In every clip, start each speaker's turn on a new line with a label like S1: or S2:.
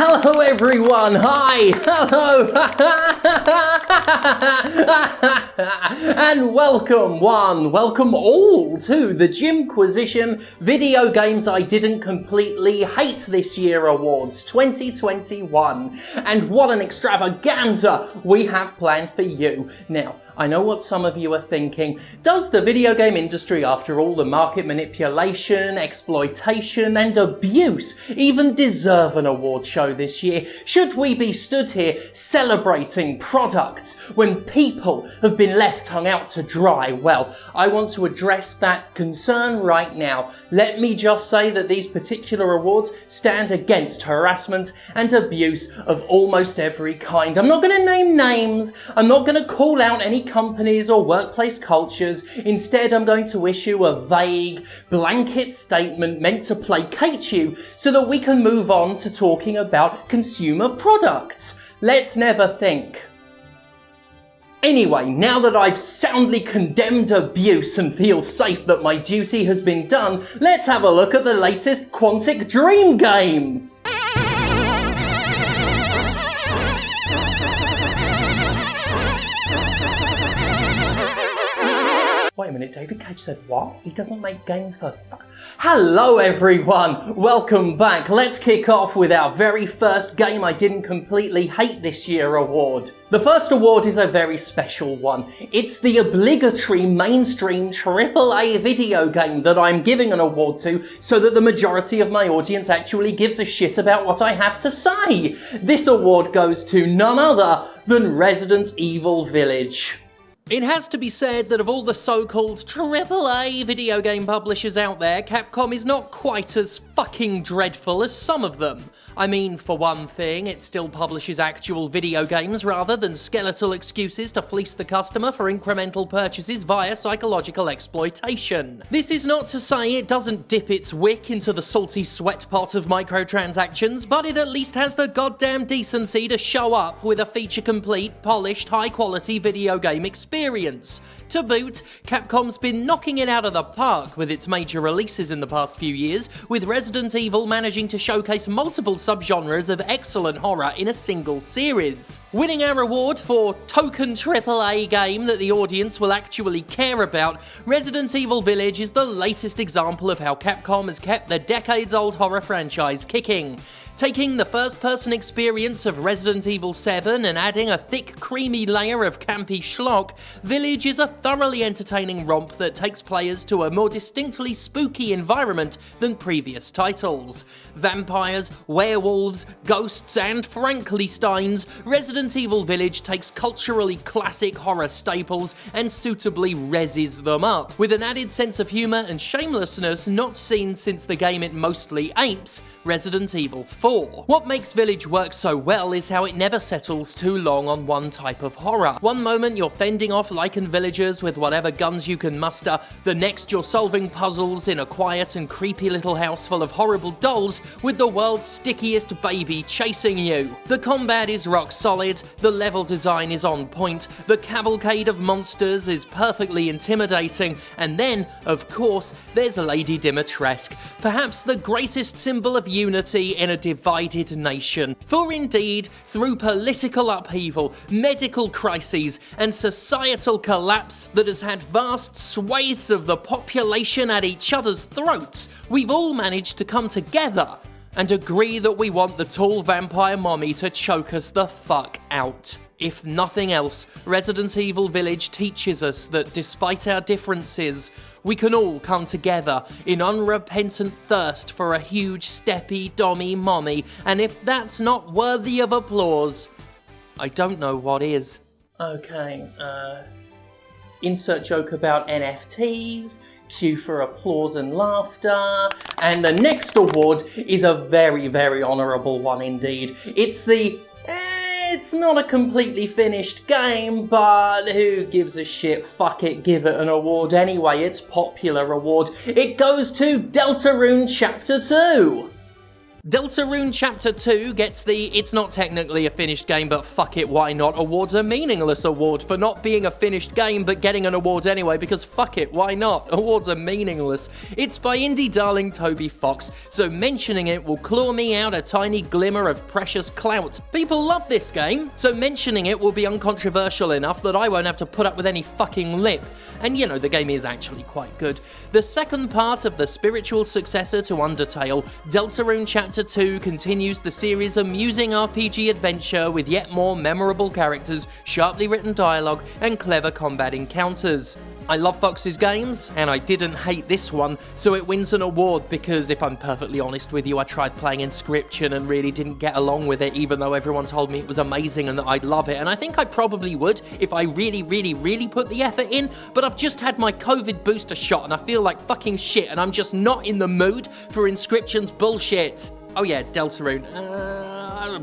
S1: Hello everyone, hi, hello, and welcome welcome all to the Jimquisition Video Games I Didn't Completely Hate This Year Awards 2021. And what an extravaganza we have planned for you. Now, I know what some of you are thinking. Does the video game industry, after all the market manipulation, exploitation and abuse, even deserve an award show this year? Should we be stood here celebrating products when people have been left hung out to dry? Well, I want to address that concern right now. Let me just say that these particular awards stand against harassment and abuse of almost every kind. I'm not going to name names. I'm not going to call out any companies or workplace cultures. Instead, I'm going to issue a vague, blanket statement meant to placate you so that we can move on to talking about consumer products. Let's never think. Anyway, now that I've soundly condemned abuse and feel safe that my duty has been done, let's have a look at the latest Quantic Dream game. Wait a minute, David Cage said what? He doesn't make games for fun. Hello everyone, welcome back. Let's kick off with our very first game I didn't completely hate this year award. The first award is a very special one. It's the obligatory mainstream AAA video game that I'm giving an award to so that the majority of my audience actually gives a shit about what I have to say. This award goes to none other than Resident Evil Village. It has to be said that of all the so-called AAA video game publishers out there, Capcom is not quite as fucking dreadful as some of them. I mean, for one thing, it still publishes actual video games rather than skeletal excuses to fleece the customer for incremental purchases via psychological exploitation. This is not to say it doesn't dip its wick into the salty sweat pot of microtransactions, but it at least has the goddamn decency to show up with a feature-complete, polished, high-quality video game experience. To boot, Capcom's been knocking it out of the park with its major releases in the past few years, with Resident Evil managing to showcase multiple subgenres of excellent horror in a single series. Winning our award for token AAA game that the audience will actually care about, Resident Evil Village is the latest example of how Capcom has kept the decades-old horror franchise kicking. Taking the first-person experience of Resident Evil 7 and adding a thick, creamy layer of campy schlock, Village is a thoroughly entertaining romp that takes players to a more distinctly spooky environment than previous titles. Vampires, werewolves, ghosts, and Frankensteins, Resident Evil Village takes culturally classic horror staples and suitably rezzes them up, with an added sense of humour and shamelessness not seen since the game it mostly apes, Resident Evil 4. What makes Village work so well is how it never settles too long on one type of horror. One moment you're fending off lichen villagers with whatever guns you can muster, the next you're solving puzzles in a quiet and creepy little house full of horrible dolls with the world's stickiest baby chasing you. The combat is rock solid, the level design is on point, the cavalcade of monsters is perfectly intimidating, and then, of course, there's Lady Dimitrescu, perhaps the greatest symbol of unity in a divided nation. For indeed, through political upheaval, medical crises, and societal collapse that has had vast swathes of the population at each other's throats, we've all managed to come together and agree that we want the tall vampire mommy to choke us the fuck out. If nothing else, Resident Evil Village teaches us that despite our differences, we can all come together in unrepentant thirst for a huge steppy dommy mommy, and if that's not worthy of applause, I don't know what is. Okay, insert joke about NFTs, cue for applause and laughter, and the next award is a very, very honourable one indeed. It's the it's not a completely finished game, but who gives a shit? Fuck it, give it an award anyway. It's popular award. It goes to Deltarune Chapter 2. Deltarune Chapter 2 gets the "it's not technically a finished game, but fuck it, why not" awards a meaningless award for not being a finished game, but getting an award anyway because fuck it, why not? Awards are meaningless. It's by indie darling Toby Fox, so mentioning it will claw me out a tiny glimmer of precious clout. People love this game, so mentioning it will be uncontroversial enough that I won't have to put up with any fucking lip. And you know, the game is actually quite good. The second part of the spiritual successor to Undertale, Deltarune Chapter 2 continues the series' amusing RPG adventure with yet more memorable characters, sharply written dialogue, and clever combat encounters. I love Fox's games, and I didn't hate this one, so it wins an award because, if I'm perfectly honest with you, I tried playing Inscription and really didn't get along with it, even though everyone told me it was amazing and that I'd love it, and I think I probably would if I really put the effort in, but I've just had my COVID booster shot and I feel like fucking shit, and I'm just not in the mood for Inscription's bullshit. Oh yeah, Deltarune.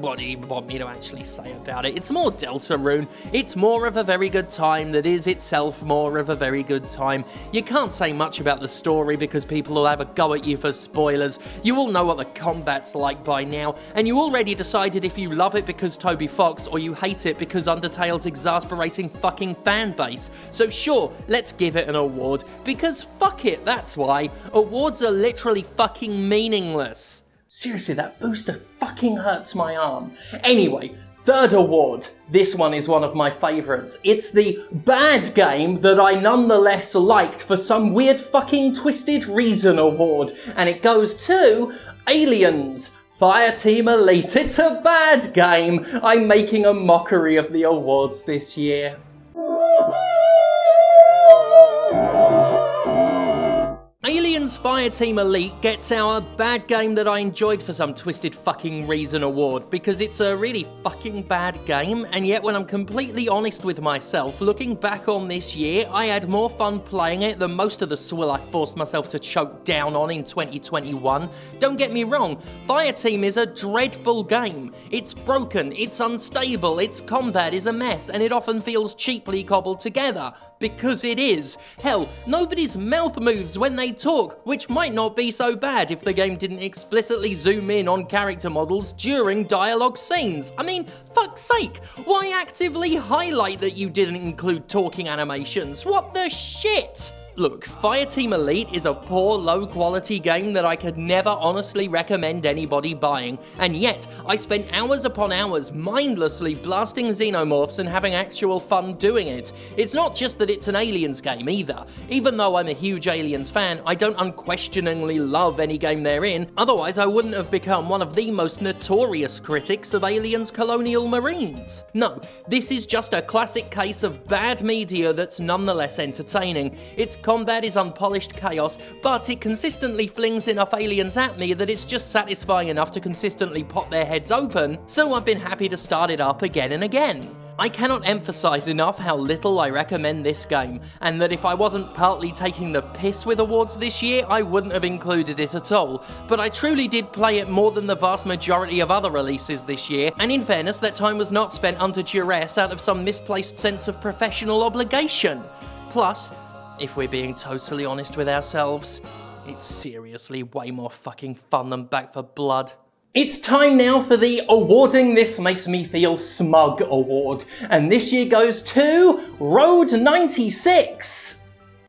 S1: What do you want me to actually say about it? It's more Deltarune. It's more of a very good time that is itself more of a very good time. You can't say much about the story because people will have a go at you for spoilers. You all know what the combat's like by now, and you already decided if you love it because Toby Fox or you hate it because Undertale's exasperating fucking fan base. So sure, let's give it an award, because fuck it, that's why. Awards are literally fucking meaningless. Seriously, that booster fucking hurts my arm. Anyway, third award. This one is one of my favourites. It's the bad game that I nonetheless liked for some weird fucking twisted reason award. And it goes to Aliens. FIRETEAM Elite. It's a bad game. I'm making a mockery of the awards this year. Aliens FIRETEAM Elite gets our bad game that I enjoyed for some twisted fucking reason award because it's a really fucking bad game, and yet when I'm completely honest with myself, looking back on this year, I had more fun playing it than most of the swill I forced myself to choke down on in 2021. Don't get me wrong, FIRETEAM is a dreadful game. It's broken, it's unstable, its combat is a mess, and it often feels cheaply cobbled together. Because it is. Hell, nobody's mouth moves when they talk, which might not be so bad if the game didn't explicitly zoom in on character models during dialogue scenes. I mean, fuck's sake, why actively highlight that you didn't include talking animations? What the shit? Look, FIRETEAM Elite is a poor, low-quality game that I could never honestly recommend anybody buying, and yet I spent hours upon hours mindlessly blasting xenomorphs and having actual fun doing it. It's not just that it's an Aliens game either. Even though I'm a huge Aliens fan, I don't unquestioningly love any game they're in, otherwise I wouldn't have become one of the most notorious critics of Aliens Colonial Marines. No, this is just a classic case of bad media that's nonetheless entertaining. Its combat is unpolished chaos, but it consistently flings enough aliens at me that it's just satisfying enough to consistently pop their heads open, so I've been happy to start it up again and again. I cannot emphasize enough how little I recommend this game, and that if I wasn't partly taking the piss with awards this year, I wouldn't have included it at all. But I truly did play it more than the vast majority of other releases this year, and in fairness, that time was not spent under duress out of some misplaced sense of professional obligation. Plus, if we're being totally honest with ourselves, it's seriously way more fucking fun than Back 4 Blood. It's time now for the Awarding This Makes Me Feel Smug award, and this year goes to Road 96.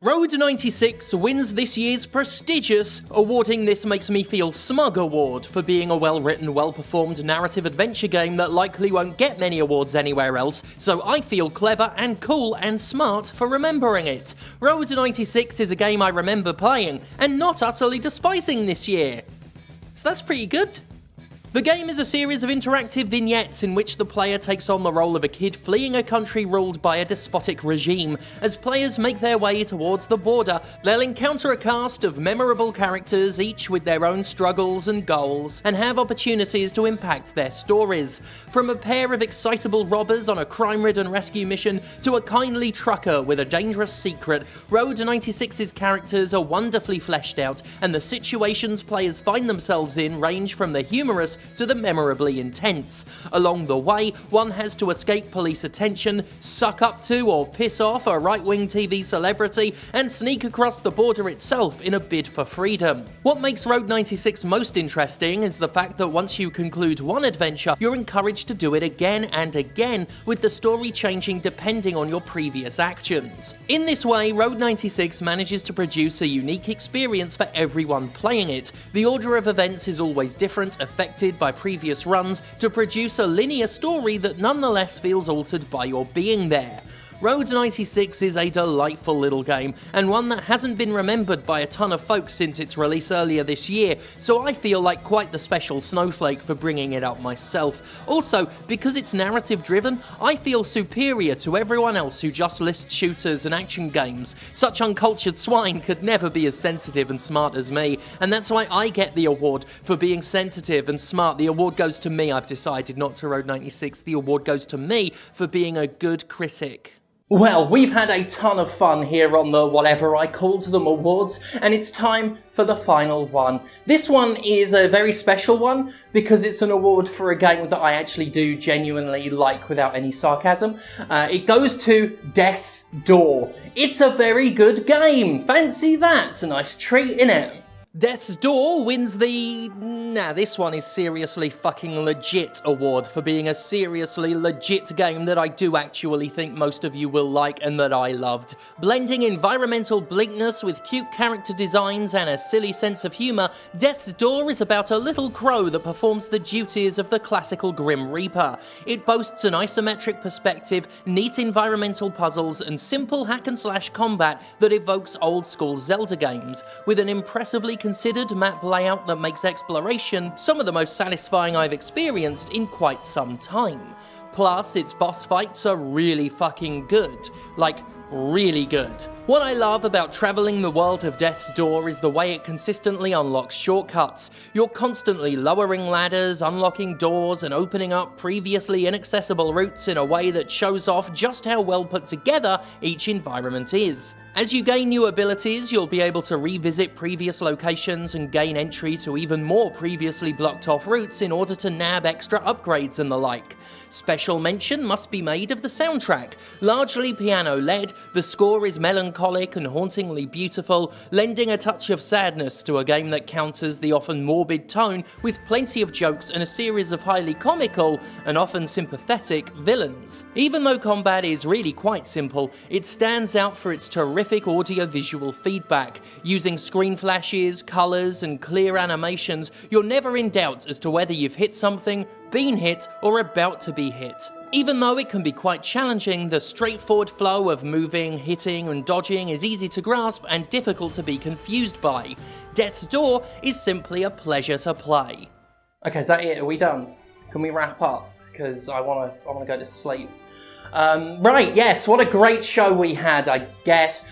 S1: Road 96 wins this year's prestigious Awarding This Makes Me Feel Smug award for being a well-written, well-performed narrative adventure game that likely won't get many awards anywhere else, so I feel clever and cool and smart for remembering it. Road 96 is a game I remember playing and not utterly despising this year. So that's pretty good. The game is a series of interactive vignettes in which the player takes on the role of a kid fleeing a country ruled by a despotic regime. As players make their way towards the border, they'll encounter a cast of memorable characters, each with their own struggles and goals, and have opportunities to impact their stories. From a pair of excitable robbers on a crime-ridden rescue mission to a kindly trucker with a dangerous secret, Road 96's characters are wonderfully fleshed out, and the situations players find themselves in range from the humorous to the memorably intense. Along the way, one has to escape police attention, suck up to or piss off a right-wing TV celebrity, and sneak across the border itself in a bid for freedom. What makes Road 96 most interesting is the fact that once you conclude one adventure, you're encouraged to do it again and again, with the story changing depending on your previous actions. In this way, Road 96 manages to produce a unique experience for everyone playing it. The order of events is always different, affected by previous runs, to produce a linear story that nonetheless feels altered by your being there. Road 96 is a delightful little game, and one that hasn't been remembered by a ton of folks since its release earlier this year, so I feel like quite the special snowflake for bringing it up myself. Also, because it's narrative driven, I feel superior to everyone else who just lists shooters and action games. Such uncultured swine could never be as sensitive and smart as me, and that's why I get the award for being sensitive and smart. The award goes to me. I've decided, not to Road 96. The award goes to me for being a good critic. Well, we've had a ton of fun here on the whatever I called them awards, and it's time for the final one. This one is a very special one because it's an award for a game that I actually do genuinely like without any sarcasm. It goes to Death's Door. It's a very good game. Fancy that. It's a nice treat, innit? Death's Door wins the this one is seriously fucking legit award for being a seriously legit game that I do actually think most of you will like and that I loved. Blending environmental bleakness with cute character designs and a silly sense of humour, Death's Door is about a little crow that performs the duties of the classical Grim Reaper. It boasts an isometric perspective, neat environmental puzzles, and simple hack-and-slash combat that evokes old-school Zelda games, with an impressively considered map layout that makes exploration some of the most satisfying I've experienced in quite some time. Plus, its boss fights are really fucking good. Like, really good. What I love about travelling the world of Death's Door is the way it consistently unlocks shortcuts. You're constantly lowering ladders, unlocking doors, and opening up previously inaccessible routes in a way that shows off just how well put together each environment is. As you gain new abilities, you'll be able to revisit previous locations and gain entry to even more previously blocked off routes in order to nab extra upgrades and the like. Special mention must be made of the soundtrack. Largely piano-led, the score is melancholic and hauntingly beautiful, lending a touch of sadness to a game that counters the often morbid tone with plenty of jokes and a series of highly comical and often sympathetic villains. Even though combat is really quite simple, it stands out for its terrific audio-visual feedback. Using screen flashes, colours, and clear animations, you're never in doubt as to whether you've hit something, been hit, or about to be hit. Even though it can be quite challenging, the straightforward flow of moving, hitting, and dodging is easy to grasp and difficult to be confused by. Death's Door is simply a pleasure to play. Okay, is that it? Are we done? Can we wrap up? Because I wanna go to sleep. Right, yes, what a great show we had, I guess.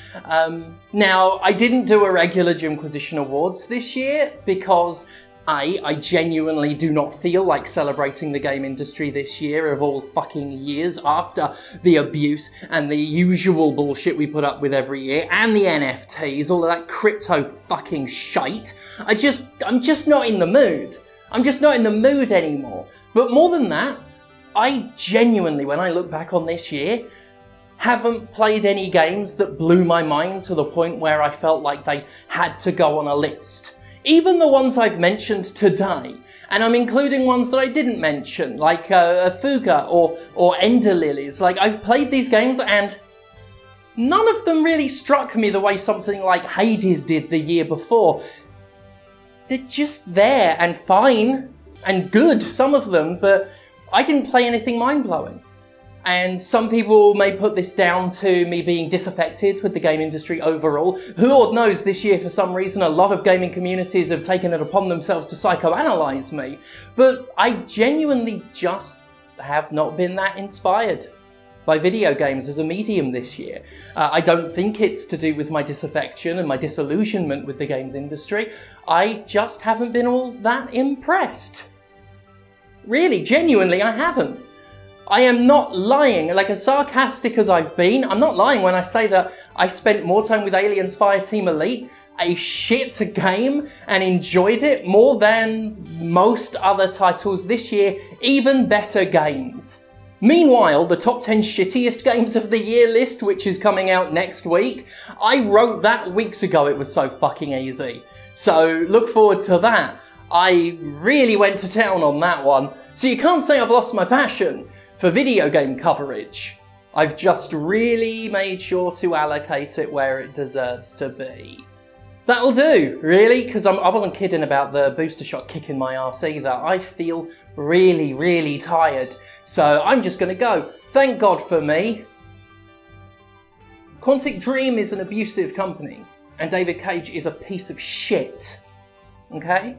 S1: Now, I didn't do a regular Jimquisition Awards this year because I genuinely do not feel like celebrating the game industry this year of all fucking years after the abuse and the usual bullshit we put up with every year and the NFTs, all of that crypto fucking shite. I'm just not in the mood. I'm just not in the mood anymore. But more than that, I genuinely, when I look back on this year, haven't played any games that blew my mind to the point where I felt like they had to go on a list. Even the ones I've mentioned today, and I'm including ones that I didn't mention, like Fuga or Ender Lilies. Like, I've played these games and none of them really struck me the way something like Hades did the year before. They're just there and fine and good, some of them, but I didn't play anything mind-blowing. And some people may put this down to me being disaffected with the game industry overall. Lord knows this year, for some reason, a lot of gaming communities have taken it upon themselves to psychoanalyze me. But I genuinely just have not been that inspired by video games as a medium this year. I don't think it's to do with my disaffection and my disillusionment with the games industry. I just haven't been all that impressed. Really, genuinely, I haven't. I am not lying. Like, as sarcastic as I've been, I'm not lying when I say that I spent more time with Aliens Fireteam Elite a shit game and enjoyed it more than most other titles this year, even better games. Meanwhile, the top 10 shittiest games of the year list, which is coming out next week, I wrote that weeks ago. It was so fucking easy. So look forward to that. I really went to town on that one. So you can't say I've lost my passion for video game coverage. I've just really made sure to allocate it where it deserves to be. That'll do, really, because I wasn't kidding about the booster shot kicking my arse either. I feel really, really tired. So I'm just going to go. Thank God for me. Quantic Dream is an abusive company, and David Cage is a piece of shit. Okay?